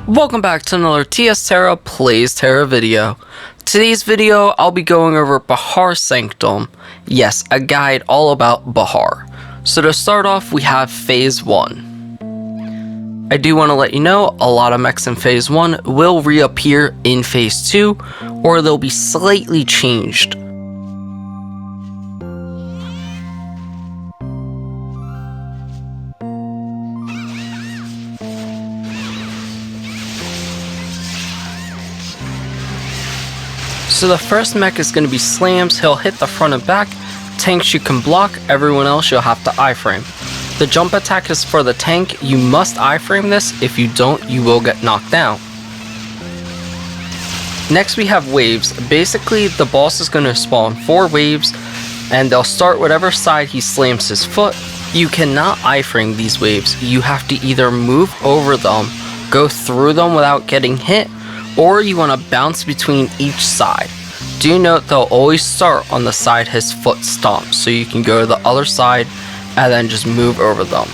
Welcome back to another Tera Plays Tera video. Today's video, I'll be going over Bahaar Sanctum. Yes, a guide all about Bahaar. So to start off, we have Phase 1. I do want to let you know, a lot of mechs in Phase 1 will reappear in Phase 2, or they'll be slightly changed. So the first mech is going to be Slams. He'll hit the front and back. Tanks you can block, everyone else you'll have to iframe. The jump attack is for the tank. You must iframe this. If you don't, you will get knocked down. Next we have waves. Basically the boss is going to spawn 4 waves and they'll start whatever side he slams his foot. You cannot iframe these waves. You have to either move over them, go through them without getting hit, or you want to bounce between each side. Do note they'll always start on the side his foot stomps, so you can go to the other side and then just move over them.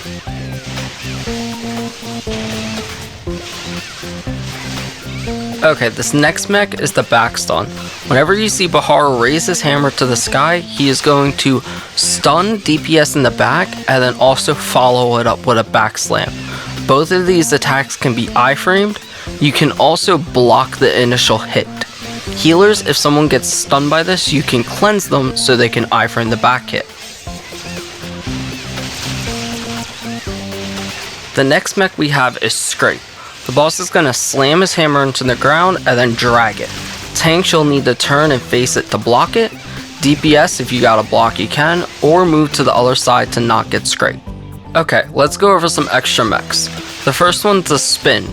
Okay, this next mech is the backstun. Whenever you see Bahaar raise his hammer to the sky, he is going to stun DPS in the back and then also follow it up with a back slam. Both of these attacks can be iframed. You can also block the initial hit. Healers, if someone gets stunned by this, you can cleanse them so they can iframe the back hit. The next mech we have is Scrape. The boss is going to slam his hammer into the ground and then drag it. Tanks, you'll need to turn and face it to block it. DPS, if you got a block you can, or move to the other side to not get scraped. Okay, let's go over some extra mechs. The first one's a Spin.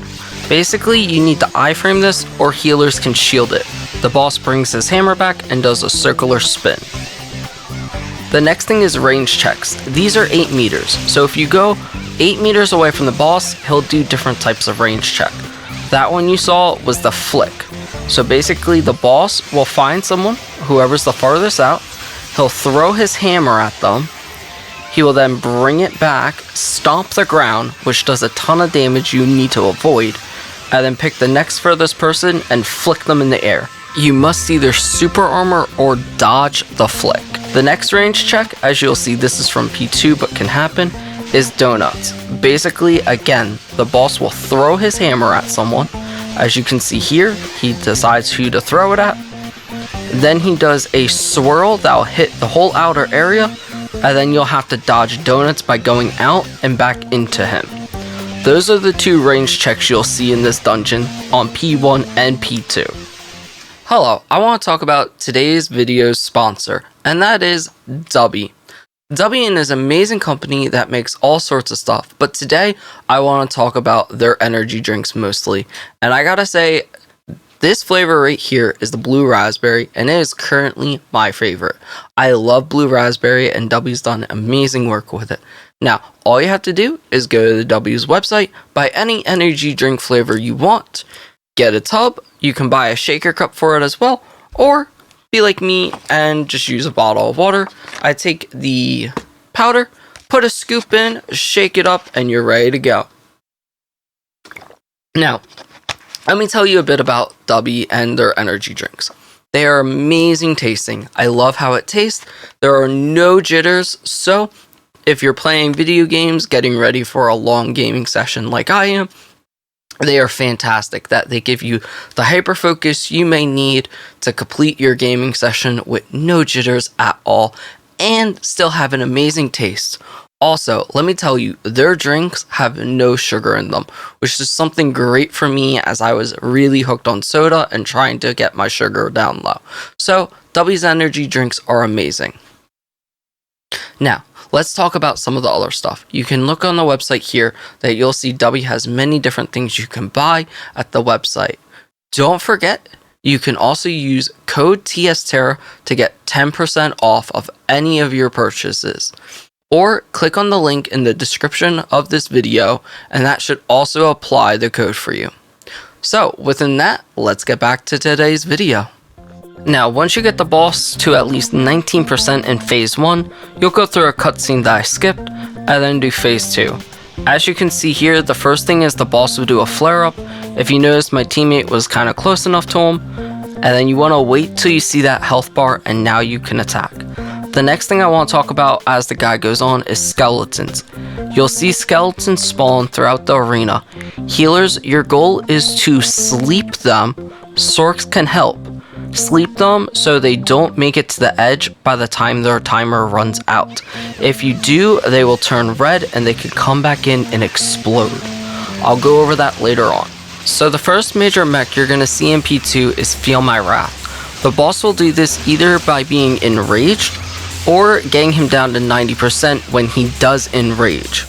Basically, you need to iframe this or healers can shield it. The boss brings his hammer back and does a circular spin. The next thing is range checks. These are 8 meters, so if you go 8 meters away from the boss, he'll do different types of range check. That one you saw was the flick. So basically the boss will find someone, whoever's the farthest out, he'll throw his hammer at them, he will then bring it back, stomp the ground, which does a ton of damage you need to avoid, and then pick the next furthest person and flick them in the air. You must either super armor or dodge the flick. The next range check, as you'll see this is from P2 but can happen, is donuts. Basically, again, the boss will throw his hammer at someone. As you can see here, he decides who to throw it at. Then he does a swirl that will hit the whole outer area, and then you'll have to dodge donuts by going out and back into him. Those are the 2 range checks you'll see in this dungeon on P1 and P2. Hello, I want to talk about today's video's sponsor, and that is Dubby. Dubby is an amazing company that makes all sorts of stuff, but today I want to talk about their energy drinks mostly. And I gotta say, this flavor right here is the blue raspberry, and it is currently my favorite. I love blue raspberry, and Dubby's done amazing work with it. Now, all you have to do is go to the W's website, buy any energy drink flavor you want, get a tub, you can buy a shaker cup for it as well, or be like me and just use a bottle of water. I take the powder, put a scoop in, shake it up, and you're ready to go. Now, let me tell you a bit about Dubby and their energy drinks. They are amazing tasting. I love how it tastes. There are no jitters, so if you're playing video games, getting ready for a long gaming session like I am, they are fantastic. That they give you the hyper focus you may need to complete your gaming session with no jitters at all and still have an amazing taste. Also, let me tell you, their drinks have no sugar in them, which is something great for me as I was really hooked on soda and trying to get my sugar down low. So, Dubby's energy drinks are amazing. Now, let's talk about some of the other stuff. You can look on the website here that you'll see Dubby has many different things you can buy at the website. Don't forget, you can also use code TSTERRA to get 10% off of any of your purchases. Or click on the link in the description of this video, and that should also apply the code for you. So, within that, let's get back to today's video. Now, once you get the boss to at least 19% in Phase 1, you'll go through a cutscene that I skipped, and then do Phase 2. As you can see here, the first thing is the boss will do a flare up. If you notice, my teammate was kind of close enough to him, and then you want to wait till you see that health bar, and now you can attack. The next thing I want to talk about as the guide goes on is skeletons. You'll see skeletons spawn throughout the arena. Healers, your goal is to sleep them. Sorks can help. Sleep them so they don't make it to the edge by the time their timer runs out. If you do, they will turn red and they can come back in and explode. I'll go over that later on. So the first major mech you're going to see in P2 is Feel My Wrath. The boss will do this either by being enraged or getting him down to 90% when he does enrage.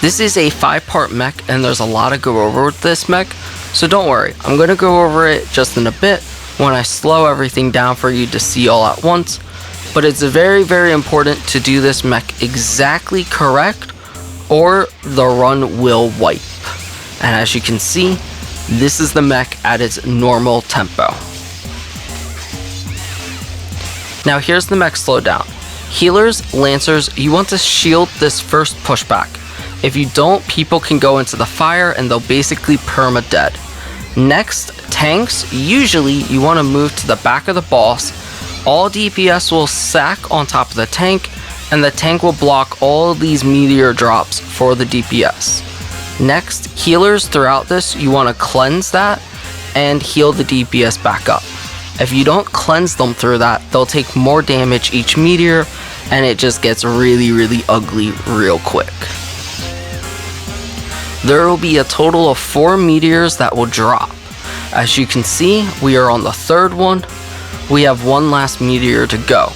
This is a 5-part mech and there's a lot to go over with this mech, so don't worry, I'm going to go over it just in a bit when I slow everything down for you to see all at once, but it's very, very important to do this mech exactly correct or the run will wipe. And as you can see, this is the mech at its normal tempo. Now here's the mech slowdown. Healers, Lancers, you want to shield this first pushback. If you don't, people can go into the fire and they'll basically perma-dead. Next, tanks, usually you want to move to the back of the boss. All DPS will stack on top of the tank, and the tank will block all of these meteor drops for the DPS. Next, healers, throughout this, you want to cleanse that and heal the DPS back up. If you don't cleanse them through that, they'll take more damage each meteor, and it just gets really, really ugly real quick. There will be a total of 4 meteors that will drop. As you can see, we are on the 3rd one. We have one last meteor to go.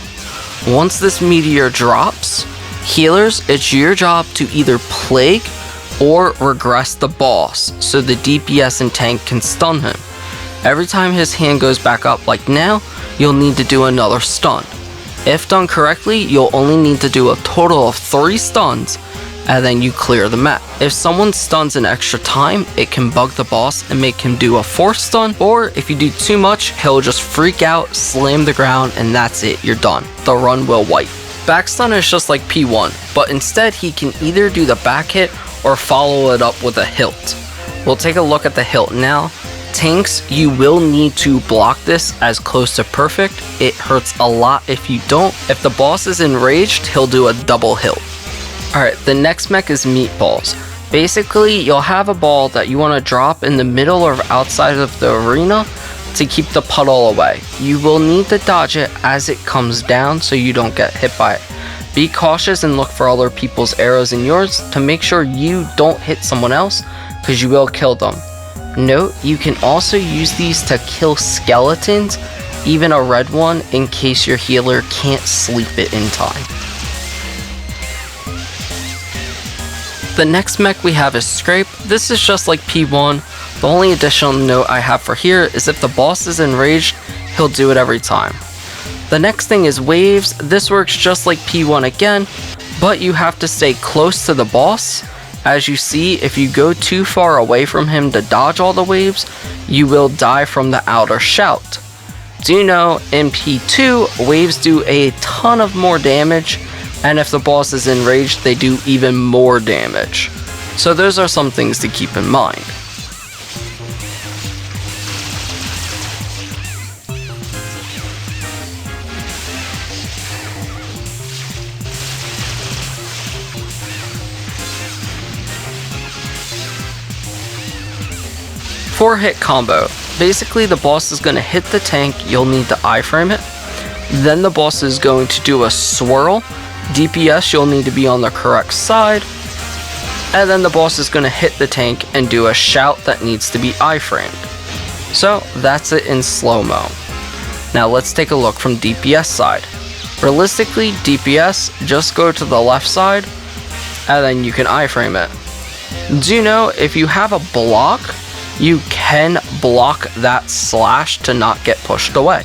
Once this meteor drops, healers, it's your job to either plague or regress the boss so the DPS and tank can stun him. Every time his hand goes back up like now, you'll need to do another stun. If done correctly, you'll only need to do a total of 3 stuns, and then you clear the map. If someone stuns an extra time, it can bug the boss and make him do a 4th stun, or if you do too much, he'll just freak out, slam the ground, and that's it, you're done. The run will wipe. Backstun is just like P1, but instead he can either do the back hit or follow it up with a hilt. We'll take a look at the hilt now. Tanks, you will need to block this as close to perfect. It hurts a lot if you don't. If the boss is enraged, he'll do a double hilt. Alright, the next mech is Meatballs. Basically, you'll have a ball that you want to drop in the middle or outside of the arena to keep the puddle away. You will need to dodge it as it comes down so you don't get hit by it. Be cautious and look for other people's arrows and yours to make sure you don't hit someone else, because you will kill them. Note, you can also use these to kill skeletons, even a red one, in case your healer can't sleep it in time. The next mech we have is Scrape. This is just like P1. The only additional note I have for here is if the boss is enraged, he'll do it every time. The next thing is Waves. This works just like P1 again, but you have to stay close to the boss. As you see, if you go too far away from him to dodge all the waves, you will die from the outer shout. Do know, in P2, waves do a ton of more damage, and if the boss is enraged, they do even more damage. So those are some things to keep in mind. Four-hit combo. Basically, the boss is going to hit the tank, you'll need to iframe it. Then the boss is going to do a swirl. DPS, you'll need to be on the correct side. And then the boss is going to hit the tank and do a shout that needs to be iframed. So that's it in slow-mo. Now let's take a look from DPS side. Realistically, DPS, just go to the left side and then you can iframe it. Do know, if you have a block, you can block that slash to not get pushed away.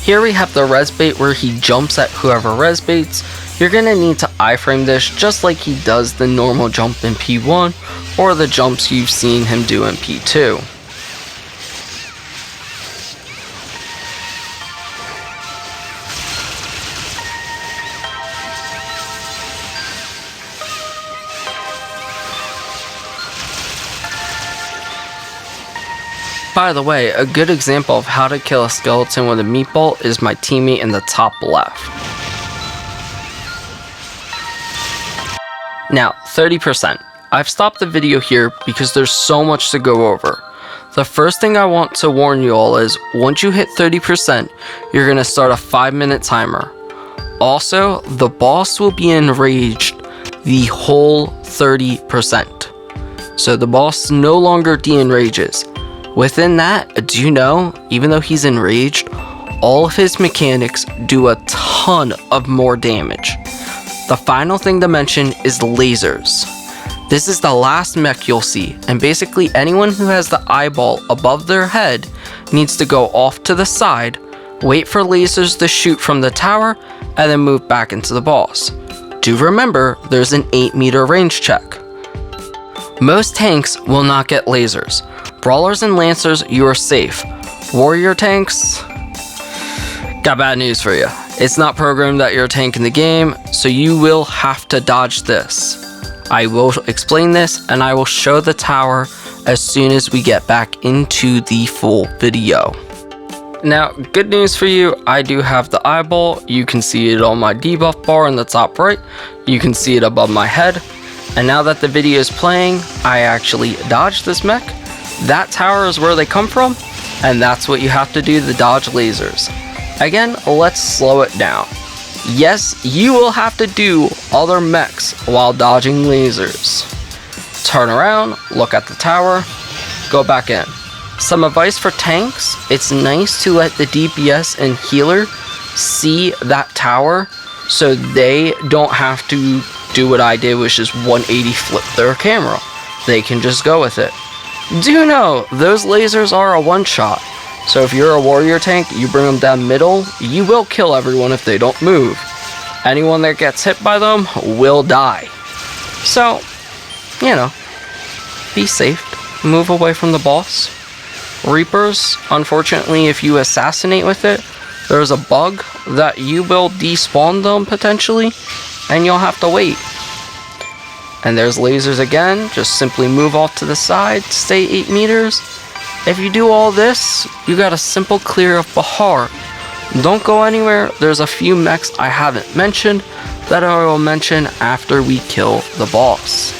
Here we have the res bait where he jumps at whoever res baits. You're gonna need to iframe this just like he does the normal jump in P1 or the jumps you've seen him do in P2. By the way, a good example of how to kill a skeleton with a meatball is my teammate in the top left. Now, 30%. I've stopped the video here because there's so much to go over. The first thing I want to warn you all is, once you hit 30%, you're going to start a 5-minute timer. Also, the boss will be enraged the whole 30%. So the boss no longer de-enrages. Within that, do you know, even though he's enraged, all of his mechanics do a ton of more damage. The final thing to mention is lasers. This is the last mech you'll see, and basically anyone who has the eyeball above their head needs to go off to the side, wait for lasers to shoot from the tower, and then move back into the boss. Do remember, there's an 8-meter range check. Most tanks will not get lasers. Brawlers and Lancers, you are safe. Warrior tanks, got bad news for you. It's not programmed that you're a tank in the game, so you will have to dodge this. I will explain this, and I will show the tower as soon as we get back into the full video. Now, good news for you, I do have the eyeball. You can see it on my debuff bar in the top right. You can see it above my head. And now that the video is playing, I actually dodged this mech. That tower is where they come from, and that's what you have to do to dodge lasers. Again, let's slow it down. Yes, you will have to do other mechs while dodging lasers. Turn around, look at the tower, go back in. Some advice for tanks, it's nice to let the DPS and healer see that tower so they don't have to do what I did, which is 180 flip their camera. They can just go with it. Do know, those lasers are a one-shot. So if you're a warrior tank, you bring them down middle, you will kill everyone if they don't move. Anyone that gets hit by them will die. So, you know, be safe. Move away from the boss. Reapers, unfortunately, if you assassinate with it, there's a bug that you will despawn them potentially, and you'll have to wait. And there's lasers again, just simply move off to the side, stay 8 meters. If you do all this, you got a simple clear of Bahaar. Don't go anywhere, there's a few mechs I haven't mentioned that I will mention after we kill the boss.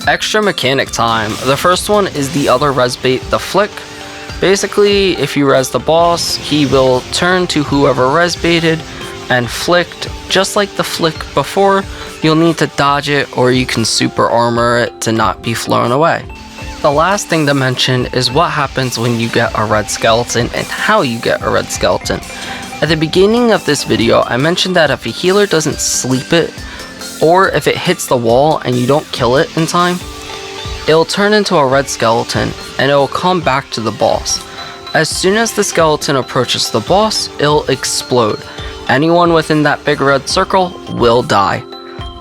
Extra mechanic time. The first one is the other res bait, the flick. Basically, if you res the boss, he will turn to whoever res baited and flicked. Just like the flick before, you'll need to dodge it or you can super armor it to not be flown away. The last thing to mention is what happens when you get a red skeleton and how you get a red skeleton. At the beginning of this video, I mentioned that if a healer doesn't sleep it, or if it hits the wall and you don't kill it in time, it'll turn into a red skeleton and it will come back to the boss. As soon as the skeleton approaches the boss, it'll explode. Anyone within that big red circle will die.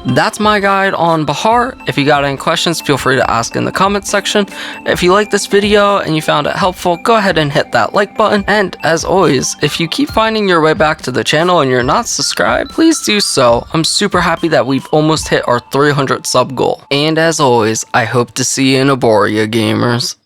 That's my guide on Bahaar. If you got any questions, feel free to ask in the comments section. If you liked this video and you found it helpful, go ahead and hit that like button. And as always, if you keep finding your way back to the channel and you're not subscribed, please do so. I'm super happy that we've almost hit our 300 sub goal. And as always, I hope to see you in Aboria, gamers.